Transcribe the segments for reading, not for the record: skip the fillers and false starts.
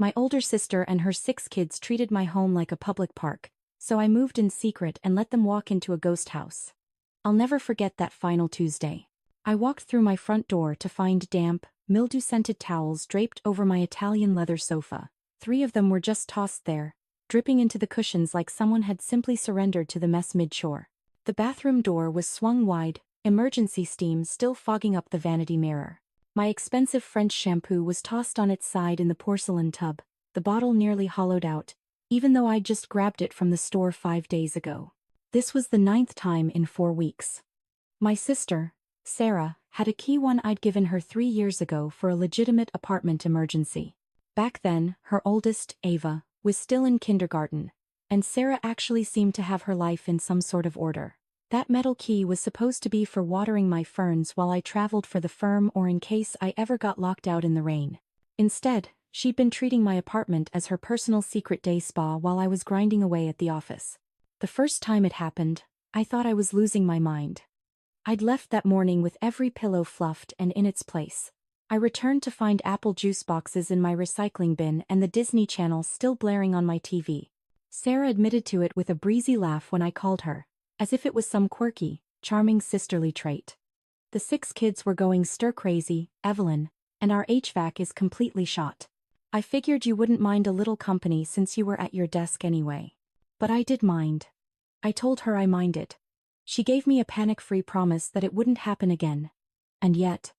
My older sister and her 6 kids treated my home like a public park, so I moved in secret and let them walk into a ghost house. I'll never forget that final Tuesday. I walked through my front door to find damp, mildew-scented towels draped over my Italian leather sofa. 3 of them were just tossed there, dripping into the cushions like someone had simply surrendered to the mess mid-shore. The bathroom door was swung wide, emergency steam still fogging up the vanity mirror. My expensive French shampoo was tossed on its side in the porcelain tub, the bottle nearly hollowed out, even though I'd just grabbed it from the store 5 days ago. This was the 9th time in 4 weeks. My sister, Sarah, had a key one I'd given her 3 years ago for a legitimate apartment emergency. Back then, her oldest, Ava, was still in kindergarten, and Sarah actually seemed to have her life in some sort of order. That metal key was supposed to be for watering my ferns while I traveled for the firm or in case I ever got locked out in the rain. Instead, she'd been treating my apartment as her personal secret day spa while I was grinding away at the office. The first time it happened, I thought I was losing my mind. I'd left that morning with every pillow fluffed and in its place. I returned to find apple juice boxes in my recycling bin and the Disney Channel still blaring on my TV. Sarah admitted to it with a breezy laugh when I called her, as if it was some quirky, charming sisterly trait. The 6 kids were going stir-crazy, Evelyn, and our HVAC is completely shot. I figured you wouldn't mind a little company since you were at your desk anyway. But I did mind. I told her I minded. She gave me a panic-free promise that it wouldn't happen again. And yet,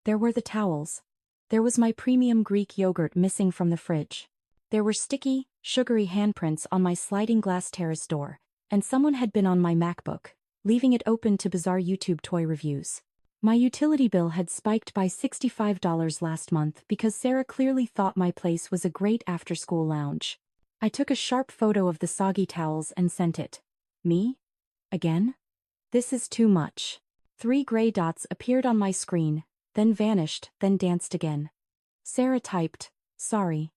there were the towels. There was my premium Greek yogurt missing from the fridge. There were sticky, sugary handprints on my sliding glass terrace door, and someone had been on my MacBook, leaving it open to bizarre YouTube toy reviews. My utility bill had spiked by $65 last month because Sarah clearly thought my place was a great after-school lounge. I took a sharp photo of the soggy towels and sent it. Me? Again? This is too much. 3 gray dots appeared on my screen, then vanished, then danced again. Sarah typed, "Sorry.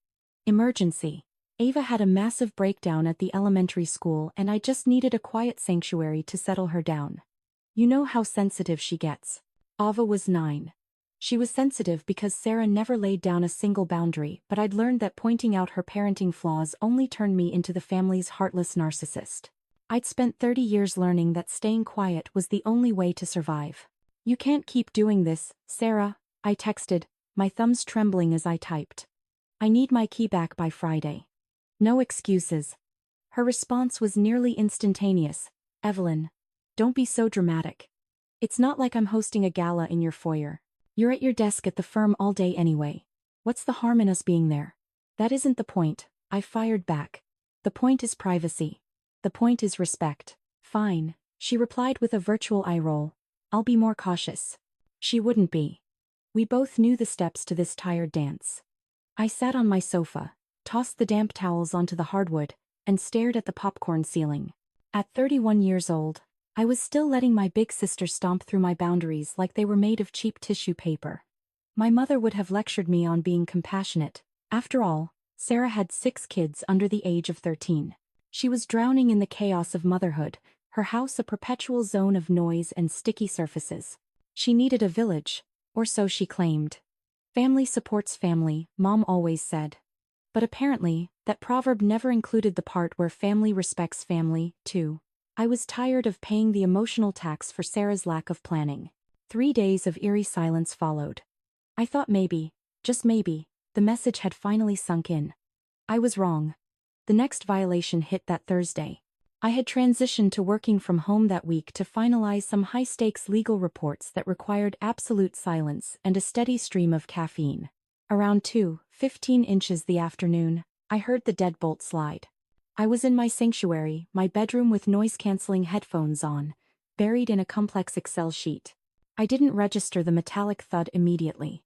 Emergency. Ava had a massive breakdown at the elementary school and I just needed a quiet sanctuary to settle her down. You know how sensitive she gets." Ava was 9. She was sensitive because Sarah never laid down a single boundary, but I'd learned that pointing out her parenting flaws only turned me into the family's heartless narcissist. I'd spent 30 years learning that staying quiet was the only way to survive. "You can't keep doing this, Sarah," I texted, my thumbs trembling as I typed. "I need my key back by Friday. No excuses." Her response was nearly instantaneous. "Evelyn, don't be so dramatic. It's not like I'm hosting a gala in your foyer. You're at your desk at the firm all day anyway. What's the harm in us being there?" "That isn't the point," I fired back. "The point is privacy. The point is respect." "Fine," she replied with a virtual eye roll. "I'll be more cautious." She wouldn't be. We both knew the steps to this tired dance. I sat on my sofa, tossed the damp towels onto the hardwood, and stared at the popcorn ceiling. At 31 years old, I was still letting my big sister stomp through my boundaries like they were made of cheap tissue paper. My mother would have lectured me on being compassionate. After all, Sarah had 6 kids under the age of 13. She was drowning in the chaos of motherhood, her house a perpetual zone of noise and sticky surfaces. She needed a village, or so she claimed. "Family supports family," Mom always said. But apparently, that proverb never included the part where family respects family, too. I was tired of paying the emotional tax for Sarah's lack of planning. 3 days of eerie silence followed. I thought maybe, just maybe, the message had finally sunk in. I was wrong. The next violation hit that Thursday. I had transitioned to working from home that week to finalize some high-stakes legal reports that required absolute silence and a steady stream of caffeine. Around 2:15 inches the afternoon, I heard the deadbolt slide. I was in my sanctuary, my bedroom with noise-canceling headphones on, buried in a complex Excel sheet. I didn't register the metallic thud immediately.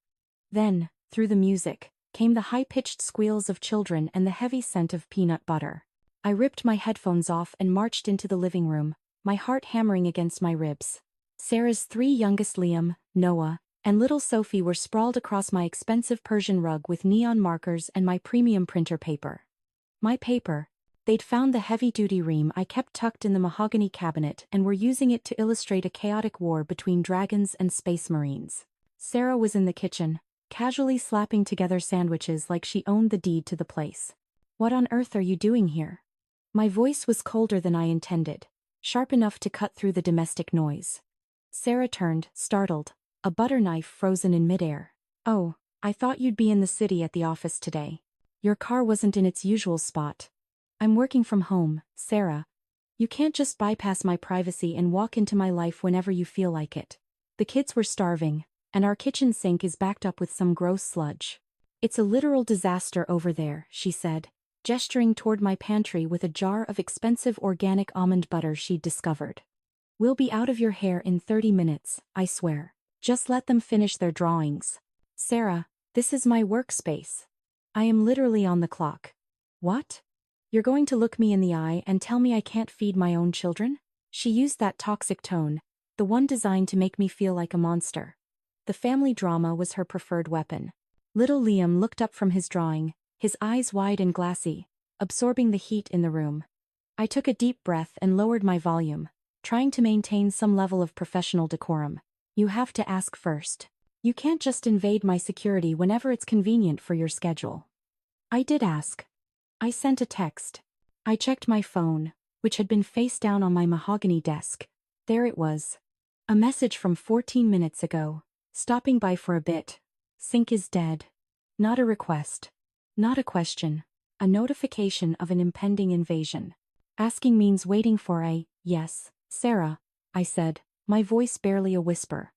Then, through the music, came the high-pitched squeals of children and the heavy scent of peanut butter. I ripped my headphones off and marched into the living room, my heart hammering against my ribs. Sarah's 3 youngest, Liam, Noah, and little Sophie, were sprawled across my expensive Persian rug with neon markers and my premium printer paper. My paper. They'd found the heavy-duty ream I kept tucked in the mahogany cabinet and were using it to illustrate a chaotic war between dragons and space marines. Sarah was in the kitchen, casually slapping together sandwiches like she owned the deed to the place. "What on earth are you doing here?" My voice was colder than I intended, sharp enough to cut through the domestic noise. Sarah turned, startled, a butter knife frozen in midair. "Oh, I thought you'd be in the city at the office today. Your car wasn't in its usual spot." "I'm working from home, Sarah. You can't just bypass my privacy and walk into my life whenever you feel like it. The kids were starving, and our kitchen sink is backed up with some gross sludge. It's a literal disaster over there," she said, gesturing toward my pantry with a jar of expensive organic almond butter she'd discovered. "We'll be out of your hair in 30 minutes, I swear. Just let them finish their drawings." "Sarah, this is my workspace. I am literally on the clock." "What? You're going to look me in the eye and tell me I can't feed my own children?" She used that toxic tone, the one designed to make me feel like a monster. The family drama was her preferred weapon. Little Liam looked up from his drawing, his eyes wide and glassy, absorbing the heat in the room. I took a deep breath and lowered my volume, trying to maintain some level of professional decorum. "You have to ask first. You can't just invade my security whenever it's convenient for your schedule." I did ask. I sent a text. I checked my phone, which had been face down on my mahogany desk. There it was. A message from 14 minutes ago. "Stopping by for a bit. Sink is dead." Not a request. Not a question. A notification of an impending invasion. Asking means waiting for a "yes, Sarah," I said, my voice barely a whisper.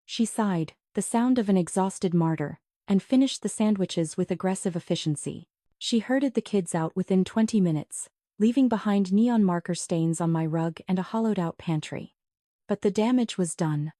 She sighed, the sound of an exhausted martyr, and finished the sandwiches with aggressive efficiency. She herded the kids out within 20 minutes, leaving behind neon marker stains on my rug and a hollowed-out pantry. But the damage was done.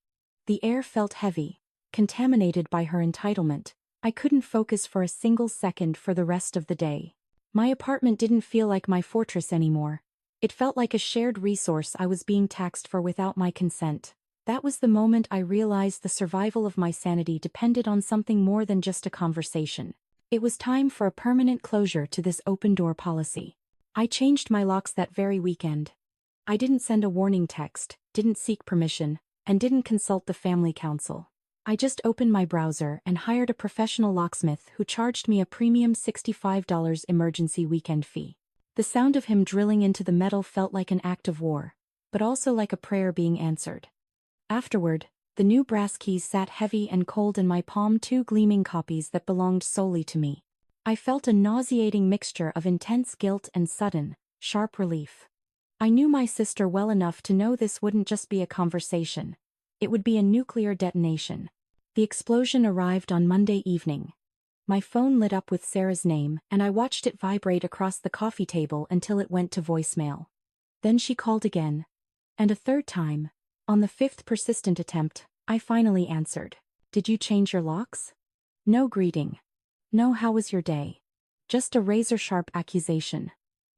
The air felt heavy, contaminated by her entitlement. I couldn't focus for a single second for the rest of the day. My apartment didn't feel like my fortress anymore. It felt like a shared resource I was being taxed for without my consent. That was the moment I realized the survival of my sanity depended on something more than just a conversation. It was time for a permanent closure to this open-door policy. I changed my locks that very weekend. I didn't send a warning text, didn't seek permission, and didn't consult the family council. I just opened my browser and hired a professional locksmith who charged me a premium $65 emergency weekend fee. The sound of him drilling into the metal felt like an act of war, but also like a prayer being answered. Afterward, the new brass keys sat heavy and cold in my palm, two gleaming copies that belonged solely to me. I felt a nauseating mixture of intense guilt and sudden, sharp relief. I knew my sister well enough to know this wouldn't just be a conversation. It would be a nuclear detonation. The explosion arrived on Monday evening. My phone lit up with Sarah's name, and I watched it vibrate across the coffee table until it went to voicemail. Then she called again. And a third time. On the fifth persistent attempt, I finally answered. "Did you change your locks?" No greeting. No "how was your day?" Just a razor-sharp accusation.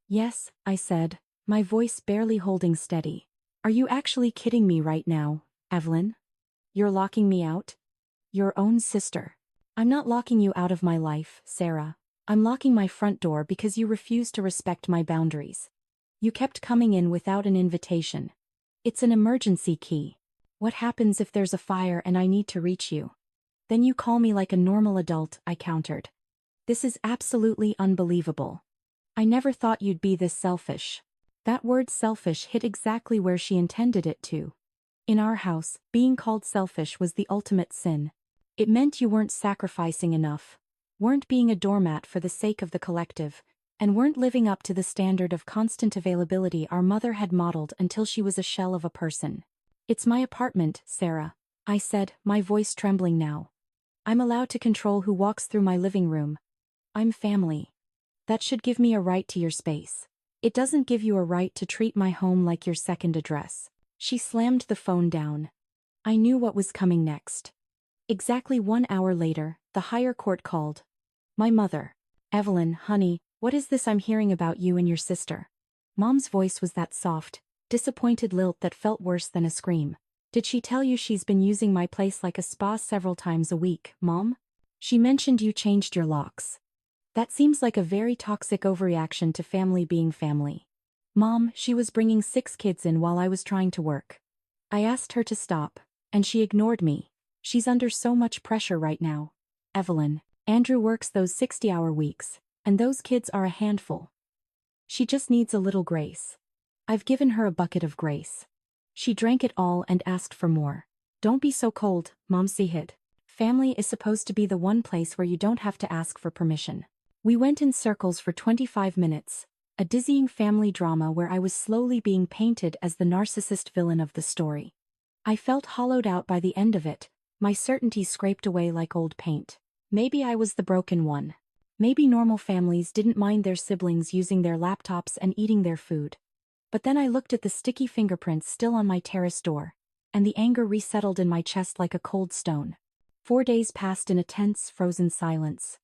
"Yes," I said, my voice barely holding steady. "Are you actually kidding me right now, Evelyn? You're locking me out?" "Your own sister." "I'm not locking you out of my life, Sarah. I'm locking my front door because you refuse to respect my boundaries. You kept coming in without an invitation. It's an emergency key. What happens if there's a fire and I need to reach you?" "Then you call me like a normal adult," I countered. "This is absolutely unbelievable. I never thought you'd be this selfish." That word selfish hit exactly where she intended it to. In our house, being called selfish was the ultimate sin. It meant you weren't sacrificing enough, weren't being a doormat for the sake of the collective, and weren't living up to the standard of constant availability our mother had modeled until she was a shell of a person. "It's my apartment, Sarah," I said, my voice trembling now. "I'm allowed to control who walks through my living room. I'm family. That should give me a right to your space. It doesn't give you a right to treat my home like your second address." She slammed the phone down. I knew what was coming next. Exactly 1 hour later, the higher court called. My mother. "Evelyn, honey, what is this I'm hearing about you and your sister?" Mom's voice was that soft, disappointed lilt that felt worse than a scream. "Did she tell you she's been using my place like a spa several times a week, Mom? She mentioned you changed your locks." That seems like a very toxic overreaction to family being family. "Mom, she was bringing 6 kids in while I was trying to work. I asked her to stop, and she ignored me. She's under so much pressure right now." Evelyn. Andrew works those 60-hour weeks, and those kids are a handful. She just needs a little grace. I've given her a bucket of grace. She drank it all and asked for more. Don't be so cold, Momsy hid. Family is supposed to be the one place where you don't have to ask for permission. We went in circles for 25 minutes, a dizzying family drama where I was slowly being painted as the narcissist villain of the story. I felt hollowed out by the end of it, my certainty scraped away like old paint. Maybe I was the broken one. Maybe normal families didn't mind their siblings using their laptops and eating their food. But then I looked at the sticky fingerprints still on my terrace door, and the anger resettled in my chest like a cold stone. 4 days passed in a tense, frozen silence.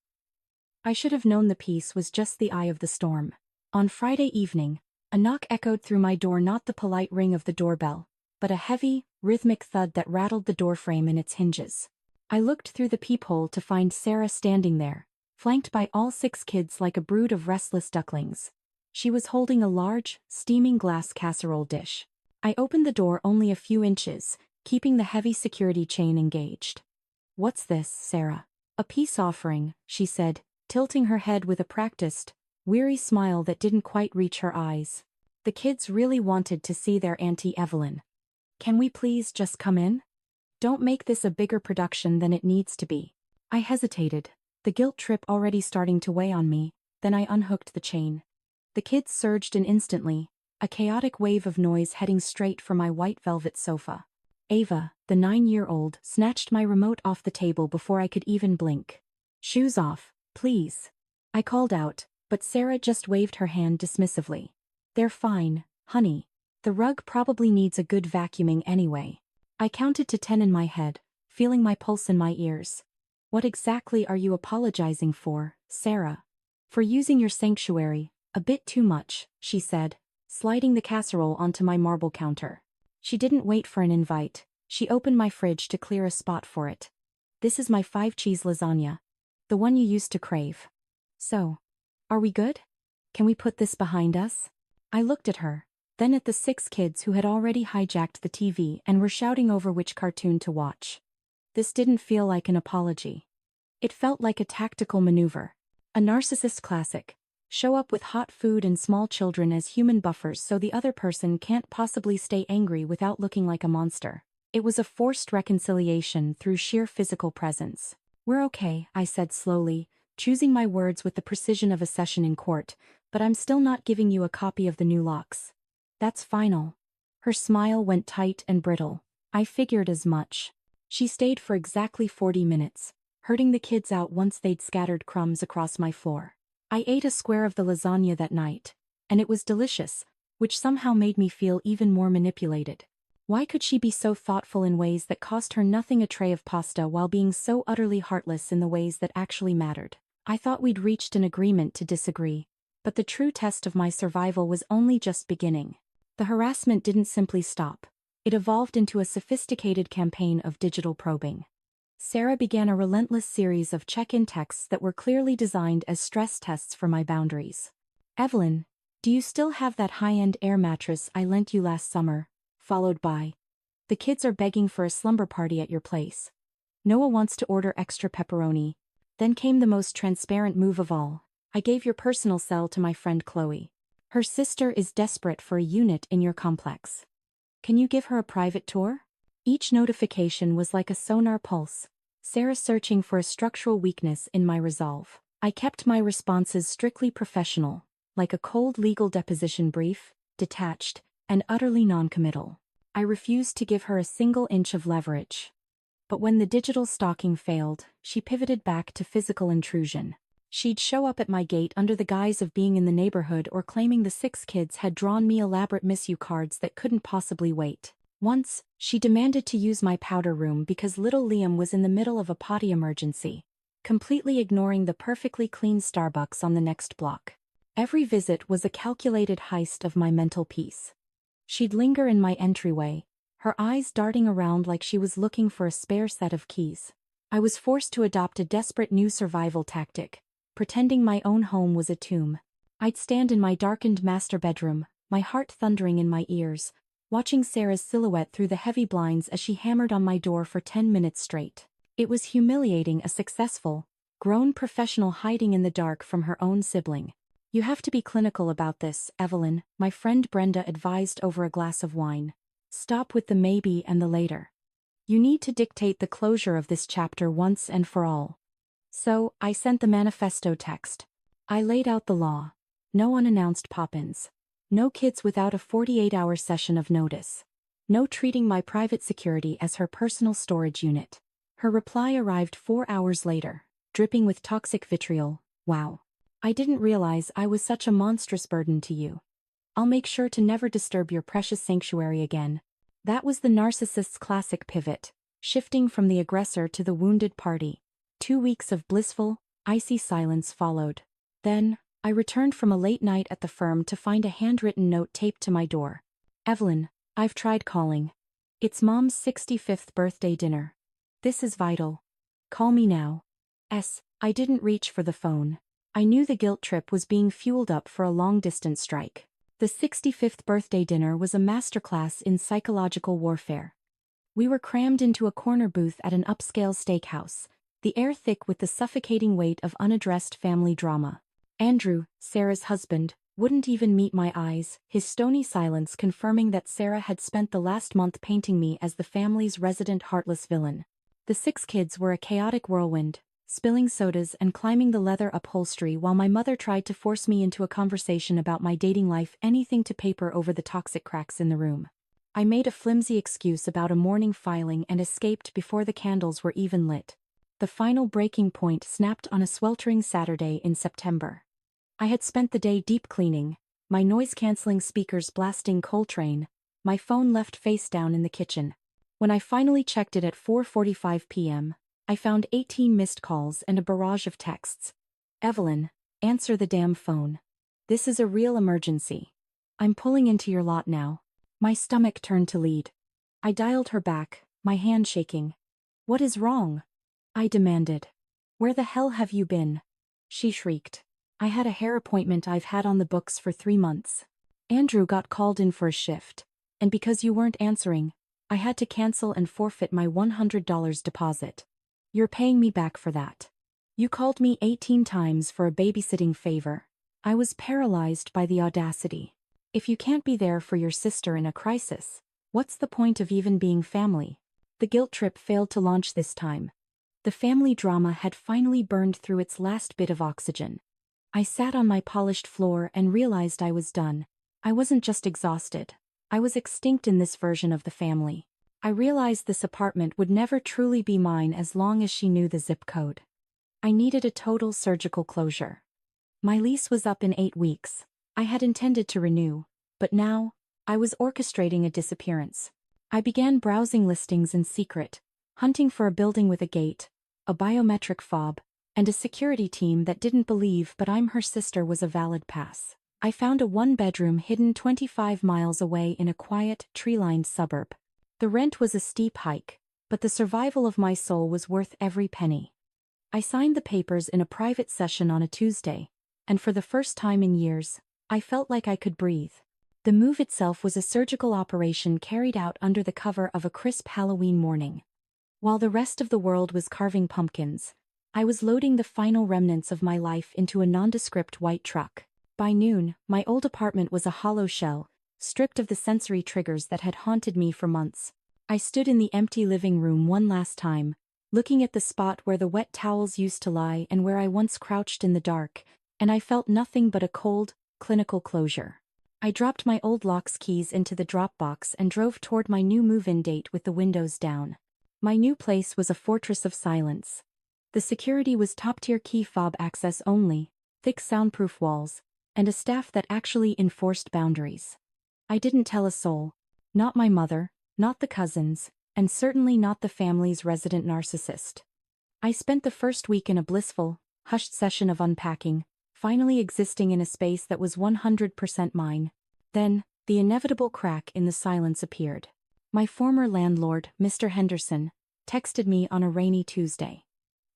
I should have known the peace was just the eye of the storm. On Friday evening, a knock echoed through my door, not the polite ring of the doorbell, but a heavy, rhythmic thud that rattled the doorframe in its hinges. I looked through the peephole to find Sarah standing there, flanked by all 6 kids like a brood of restless ducklings. She was holding a large, steaming glass casserole dish. I opened the door only a few inches, keeping the heavy security chain engaged. "What's this, Sarah?" "A peace offering," she said, tilting her head with a practiced, weary smile that didn't quite reach her eyes. The kids really wanted to see their Auntie Evelyn. "Can we please just come in? Don't make this a bigger production than it needs to be." I hesitated, the guilt trip already starting to weigh on me, then I unhooked the chain. The kids surged in instantly, a chaotic wave of noise heading straight for my white velvet sofa. Ava, the 9-year-old, snatched my remote off the table before I could even blink. "Shoes off, please," I called out, but Sarah just waved her hand dismissively. "They're fine, honey. The rug probably needs a good vacuuming anyway." I counted to 10 in my head, feeling my pulse in my ears. "What exactly are you apologizing for, Sarah?" "For using your sanctuary, a bit too much," she said, sliding the casserole onto my marble counter. She didn't wait for an invite, she opened my fridge to clear a spot for it. "This is my 5-cheese lasagna. The one you used to crave. So, are we good? Can we put this behind us?" I looked at her, then at the 6 kids who had already hijacked the TV and were shouting over which cartoon to watch. This didn't feel like an apology. It felt like a tactical maneuver. A narcissist classic. Show up with hot food and small children as human buffers so the other person can't possibly stay angry without looking like a monster. It was a forced reconciliation through sheer physical presence. "We're okay," I said slowly, choosing my words with the precision of a session in court, "but I'm still not giving you a copy of the new locks." "That's final." Her smile went tight and brittle. I figured as much. She stayed for exactly 40 minutes, herding the kids out once they'd scattered crumbs across my floor. I ate a square of the lasagna that night, and it was delicious, which somehow made me feel even more manipulated. Why could she be so thoughtful in ways that cost her nothing, a tray of pasta, while being so utterly heartless in the ways that actually mattered? I thought we'd reached an agreement to disagree, but the true test of my survival was only just beginning. The harassment didn't simply stop. It evolved into a sophisticated campaign of digital probing. Sarah began a relentless series of check-in texts that were clearly designed as stress tests for my boundaries. "Evelyn, do you still have that high-end air mattress I lent you last summer?" Followed by, "The kids are begging for a slumber party at your place. Noah wants to order extra pepperoni." Then came the most transparent move of all. "I gave your personal cell to my friend Chloe. Her sister is desperate for a unit in your complex. Can you give her a private tour?" Each notification was like a sonar pulse, Sarah searching for a structural weakness in my resolve. I kept my responses strictly professional, like a cold legal deposition brief, detached, and utterly non-committal. I refused to give her a single inch of leverage. But when the digital stalking failed, she pivoted back to physical intrusion. She'd show up at my gate under the guise of being in the neighborhood or claiming the 6 kids had drawn me elaborate miss you cards that couldn't possibly wait. Once, she demanded to use my powder room because little Liam was in the middle of a potty emergency, completely ignoring the perfectly clean Starbucks on the next block. Every visit was a calculated heist of my mental peace. She'd linger in my entryway, her eyes darting around like she was looking for a spare set of keys. I was forced to adopt a desperate new survival tactic, pretending my own home was a tomb. I'd stand in my darkened master bedroom, my heart thundering in my ears, watching Sarah's silhouette through the heavy blinds as she hammered on my door for 10 minutes straight. It was humiliating a successful, grown professional hiding in the dark from her own sibling. You have to be clinical about this, Evelyn, my friend Brenda advised over a glass of wine. Stop with the maybe and the later. You need to dictate the closure of this chapter once and for all. So, I sent the manifesto text. I laid out the law. No unannounced pop-ins. No kids without a 48-hour session of notice. No treating my private security as her personal storage unit. Her reply arrived 4 hours later, dripping with toxic vitriol. Wow. I didn't realize I was such a monstrous burden to you. I'll make sure to never disturb your precious sanctuary again. That was the narcissist's classic pivot, shifting from the aggressor to the wounded party. 2 weeks of blissful, icy silence followed. Then, I returned from a late night at the firm to find a handwritten note taped to my door. Evelyn, I've tried calling. It's Mom's 65th birthday dinner. This is vital. Call me now. I didn't reach for the phone. I knew the guilt trip was being fueled up for a long-distance strike. The 65th birthday dinner was a masterclass in psychological warfare. We were crammed into a corner booth at an upscale steakhouse, the air thick with the suffocating weight of unaddressed family drama. Andrew, Sarah's husband, wouldn't even meet my eyes, his stony silence confirming that Sarah had spent the last month painting me as the family's resident heartless villain. The 6 kids were a chaotic whirlwind, spilling sodas and climbing the leather upholstery while my mother tried to force me into a conversation about my dating life, anything to paper over the toxic cracks in the room. I made a flimsy excuse about a morning filing and escaped before the candles were even lit. The final breaking point snapped on a sweltering Saturday in September. I had spent the day deep cleaning, my noise-canceling speakers blasting Coltrane, my phone left face down in the kitchen. When I finally checked it at 4:45 p.m., I found 18 missed calls and a barrage of texts. Evelyn, answer the damn phone. This is a real emergency. I'm pulling into your lot now. My stomach turned to lead. I dialed her back, my hand shaking. What is wrong? I demanded. Where the hell have you been? She shrieked. I had a hair appointment I've had on the books for 3 months. Andrew got called in for a shift, and because you weren't answering, I had to cancel and forfeit my $100 deposit. You're paying me back for that. You called me 18 times for a babysitting favor. I was paralyzed by the audacity. If you can't be there for your sister in a crisis, what's the point of even being family? The guilt trip failed to launch this time. The family drama had finally burned through its last bit of oxygen. I sat on my polished floor and realized I was done. I wasn't just exhausted. I was extinct in this version of the family. I realized this apartment would never truly be mine as long as she knew the zip code. I needed a total surgical closure. My lease was up in 8 weeks. I had intended to renew, but now, I was orchestrating a disappearance. I began browsing listings in secret, hunting for a building with a gate, a biometric fob, and a security team that didn't believe but I'm her sister was a valid pass. I found a 1-bedroom hidden 25 miles away in a quiet, tree-lined suburb. The rent was a steep hike, but the survival of my soul was worth every penny. I signed the papers in a private session on a Tuesday, and for the first time in years, I felt like I could breathe. The move itself was a surgical operation carried out under the cover of a crisp Halloween morning. While the rest of the world was carving pumpkins, I was loading the final remnants of my life into a nondescript white truck. By noon, my old apartment was a hollow shell, stripped of the sensory triggers that had haunted me for months. I stood in the empty living room one last time, looking at the spot where the wet towels used to lie and where I once crouched in the dark, and I felt nothing but a cold, clinical closure. I dropped my old lock's keys into the drop box and drove toward my new move-in date with the windows down. My new place was a fortress of silence. The security was top-tier key fob access only, thick soundproof walls, and a staff that actually enforced boundaries. I didn't tell a soul. Not my mother, not the cousins, and certainly not the family's resident narcissist. I spent the first week in a blissful, hushed session of unpacking, finally existing in a space that was 100% mine. Then, the inevitable crack in the silence appeared. My former landlord, Mr. Henderson, texted me on a rainy Tuesday.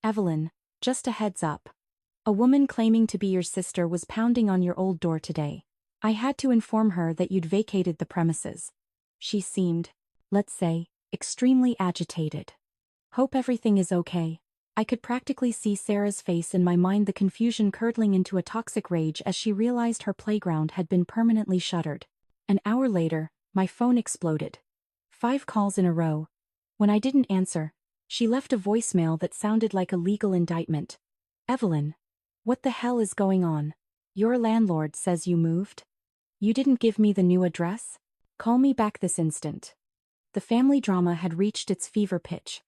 Evelyn, just a heads up. A woman claiming to be your sister was pounding on your old door today. I had to inform her that you'd vacated the premises. She seemed, let's say, extremely agitated. Hope everything is okay. I could practically see Sarah's face in my mind, the confusion curdling into a toxic rage as she realized her playground had been permanently shuttered. An hour later, my phone exploded. 5 calls in a row. When I didn't answer, she left a voicemail that sounded like a legal indictment. Evelyn. What the hell is going on? Your landlord says you moved? You didn't give me the new address? Call me back this instant. The family drama had reached its fever pitch.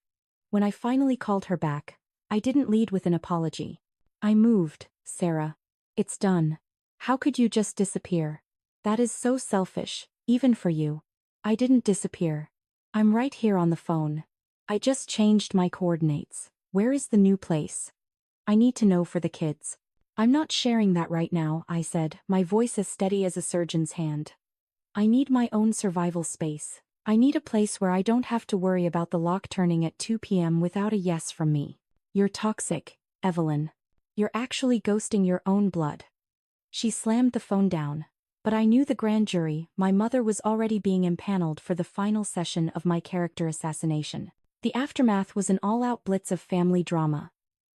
When I finally called her back, I didn't lead with an apology. I moved, Sarah. It's done. How could you just disappear? That is so selfish, even for you. I didn't disappear. I'm right here on the phone. I just changed my coordinates. Where is the new place? I need to know for the kids. I'm not sharing that right now, I said, my voice as steady as a surgeon's hand. I need my own survival space. I need a place where I don't have to worry about the lock turning at 2 p.m. without a yes from me. You're toxic, Evelyn. You're actually ghosting your own blood. She slammed the phone down. But I knew the grand jury, my mother, was already being impaneled for the final session of my character assassination. The aftermath was an all-out blitz of family drama.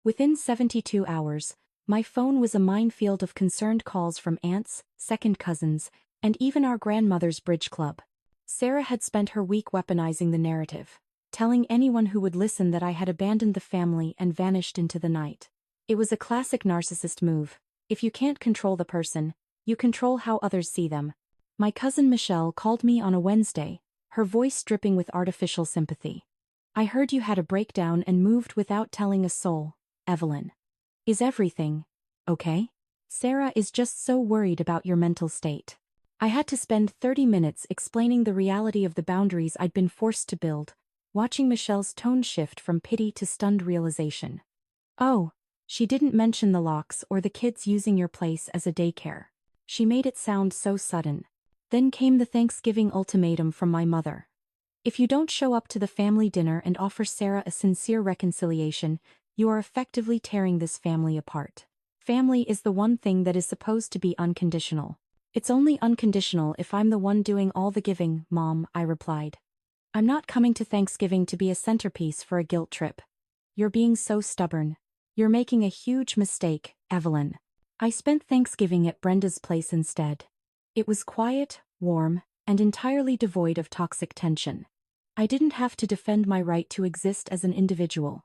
Within 72 hours, my phone was a minefield of concerned calls from aunts, second cousins, and even our grandmother's bridge club. Sarah had spent her week weaponizing the narrative, telling anyone who would listen that I had abandoned the family and vanished into the night. It was a classic narcissist move. If you can't control the person, you control how others see them. My cousin Michelle called me on a Wednesday, her voice dripping with artificial sympathy. I heard you had a breakdown and moved without telling a soul, Evelyn. Is everything okay? Sarah is just so worried about your mental state. I had to spend 30 minutes explaining the reality of the boundaries I'd been forced to build, watching Michelle's tone shift from pity to stunned realization. Oh, she didn't mention the locks or the kids using your place as a daycare. She made it sound so sudden. Then came the Thanksgiving ultimatum from my mother. If you don't show up to the family dinner and offer Sarah a sincere reconciliation, you are effectively tearing this family apart. Family is the one thing that is supposed to be unconditional. It's only unconditional if I'm the one doing all the giving, Mom, I replied. I'm not coming to Thanksgiving to be a centerpiece for a guilt trip. You're being so stubborn. You're making a huge mistake, Evelyn. I spent Thanksgiving at Brenda's place instead. It was quiet, warm, and entirely devoid of toxic tension. I didn't have to defend my right to exist as an individual.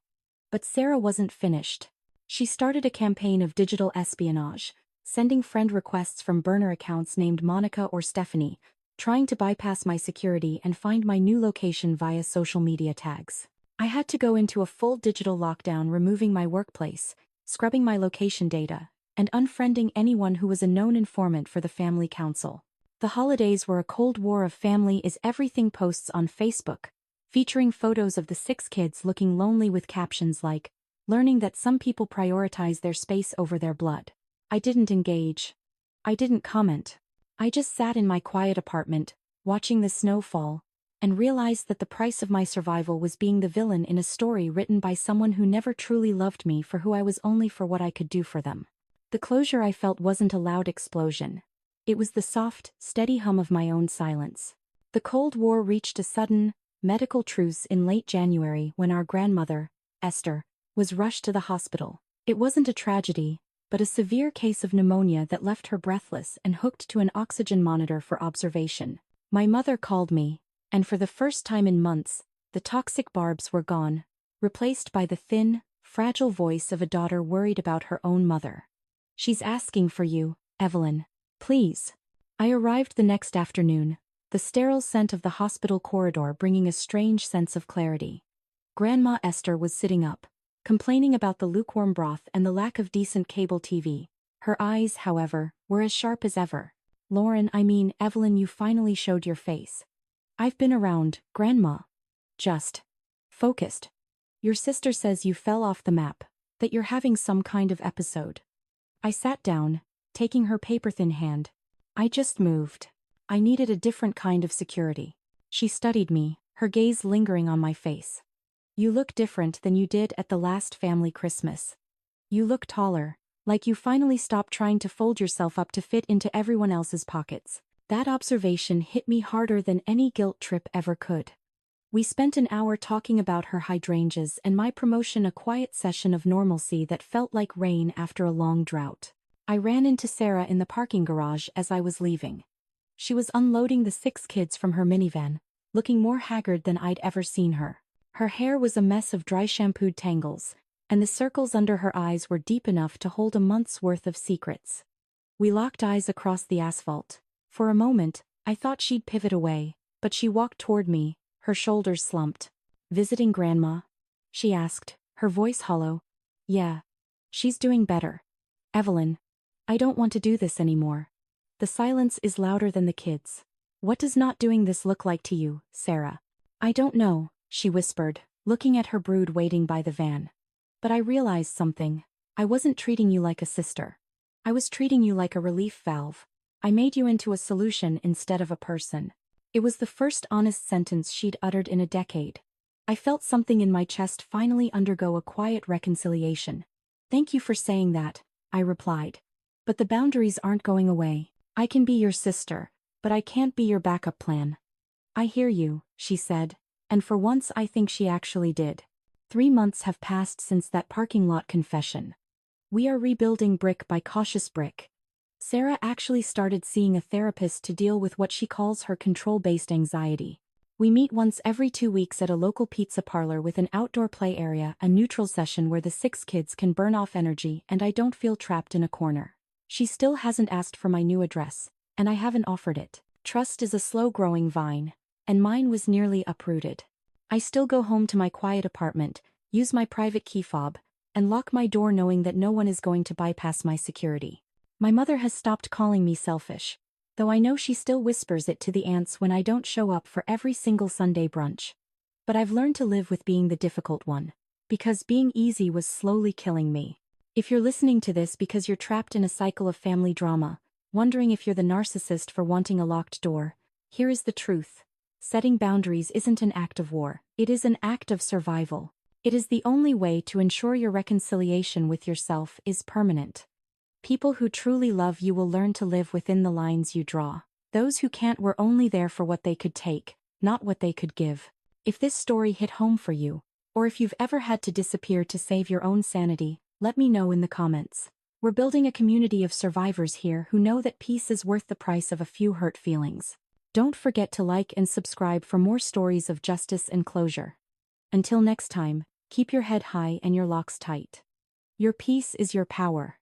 But Sarah wasn't finished. She started a campaign of digital espionage, sending friend requests from burner accounts named Monica or Stephanie, trying to bypass my security and find my new location via social media tags. I had to go into a full digital lockdown, removing my workplace, scrubbing my location data, and unfriending anyone who was a known informant for the family council. The holidays were a cold war of family is everything posts on Facebook, featuring photos of the 6 kids looking lonely with captions like, learning that some people prioritize their space over their blood. I didn't engage. I didn't comment. I just sat in my quiet apartment, watching the snow fall, and realized that the price of my survival was being the villain in a story written by someone who never truly loved me for who I was, only for what I could do for them. The closure I felt wasn't a loud explosion. It was the soft, steady hum of my own silence. The Cold War reached a sudden, medical truce in late January when our grandmother, Esther, was rushed to the hospital. It wasn't a tragedy, but a severe case of pneumonia that left her breathless and hooked to an oxygen monitor for observation. My mother called me, and for the first time in months, the toxic barbs were gone, replaced by the thin, fragile voice of a daughter worried about her own mother. She's asking for you, Evelyn. Please. I arrived the next afternoon, the sterile scent of the hospital corridor bringing a strange sense of clarity. Grandma Esther was sitting up, complaining about the lukewarm broth and the lack of decent cable TV. Her eyes, however, were as sharp as ever. Evelyn, you finally showed your face. I've been around, Grandma. Just focused. Your sister says you fell off the map, that you're having some kind of episode. I sat down, taking her paper-thin hand. I just moved. I needed a different kind of security. She studied me, her gaze lingering on my face. You look different than you did at the last family Christmas. You look taller, like you finally stopped trying to fold yourself up to fit into everyone else's pockets. That observation hit me harder than any guilt trip ever could. We spent an hour talking about her hydrangeas and my promotion, a quiet session of normalcy that felt like rain after a long drought. I ran into Sarah in the parking garage as I was leaving. She was unloading the 6 kids from her minivan, looking more haggard than I'd ever seen her. Her hair was a mess of dry shampooed tangles, and the circles under her eyes were deep enough to hold a month's worth of secrets. We locked eyes across the asphalt. For a moment, I thought she'd pivot away, but she walked toward me, her shoulders slumped. "Visiting Grandma?" she asked, her voice hollow. "Yeah. She's doing better. Evelyn, I don't want to do this anymore." The silence is louder than the kids. "What does not doing this look like to you, Sarah?" "I don't know," she whispered, looking at her brood waiting by the van. "But I realized something. I wasn't treating you like a sister. I was treating you like a relief valve. I made you into a solution instead of a person." It was the first honest sentence she'd uttered in a decade. I felt something in my chest finally undergo a quiet reconciliation. "Thank you for saying that," I replied. "But the boundaries aren't going away. I can be your sister, but I can't be your backup plan." "I hear you," she said, and for once I think she actually did. 3 months have passed since that parking lot confession. We are rebuilding brick by cautious brick. Sarah actually started seeing a therapist to deal with what she calls her control-based anxiety. We meet once every 2 weeks at a local pizza parlor with an outdoor play area, a neutral session where the 6 kids can burn off energy and I don't feel trapped in a corner. She still hasn't asked for my new address, and I haven't offered it. Trust is a slow-growing vine, and mine was nearly uprooted. I still go home to my quiet apartment, use my private key fob, and lock my door knowing that no one is going to bypass my security. My mother has stopped calling me selfish, though I know she still whispers it to the aunts when I don't show up for every single Sunday brunch. But I've learned to live with being the difficult one, because being easy was slowly killing me. If you're listening to this because you're trapped in a cycle of family drama, wondering if you're the narcissist for wanting a locked door, here is the truth. Setting boundaries isn't an act of war, it is an act of survival. It is the only way to ensure your reconciliation with yourself is permanent. People who truly love you will learn to live within the lines you draw. Those who can't were only there for what they could take, not what they could give. If this story hit home for you, or if you've ever had to disappear to save your own sanity, let me know in the comments. We're building a community of survivors here who know that peace is worth the price of a few hurt feelings. Don't forget to like and subscribe for more stories of justice and closure. Until next time, keep your head high and your locks tight. Your peace is your power.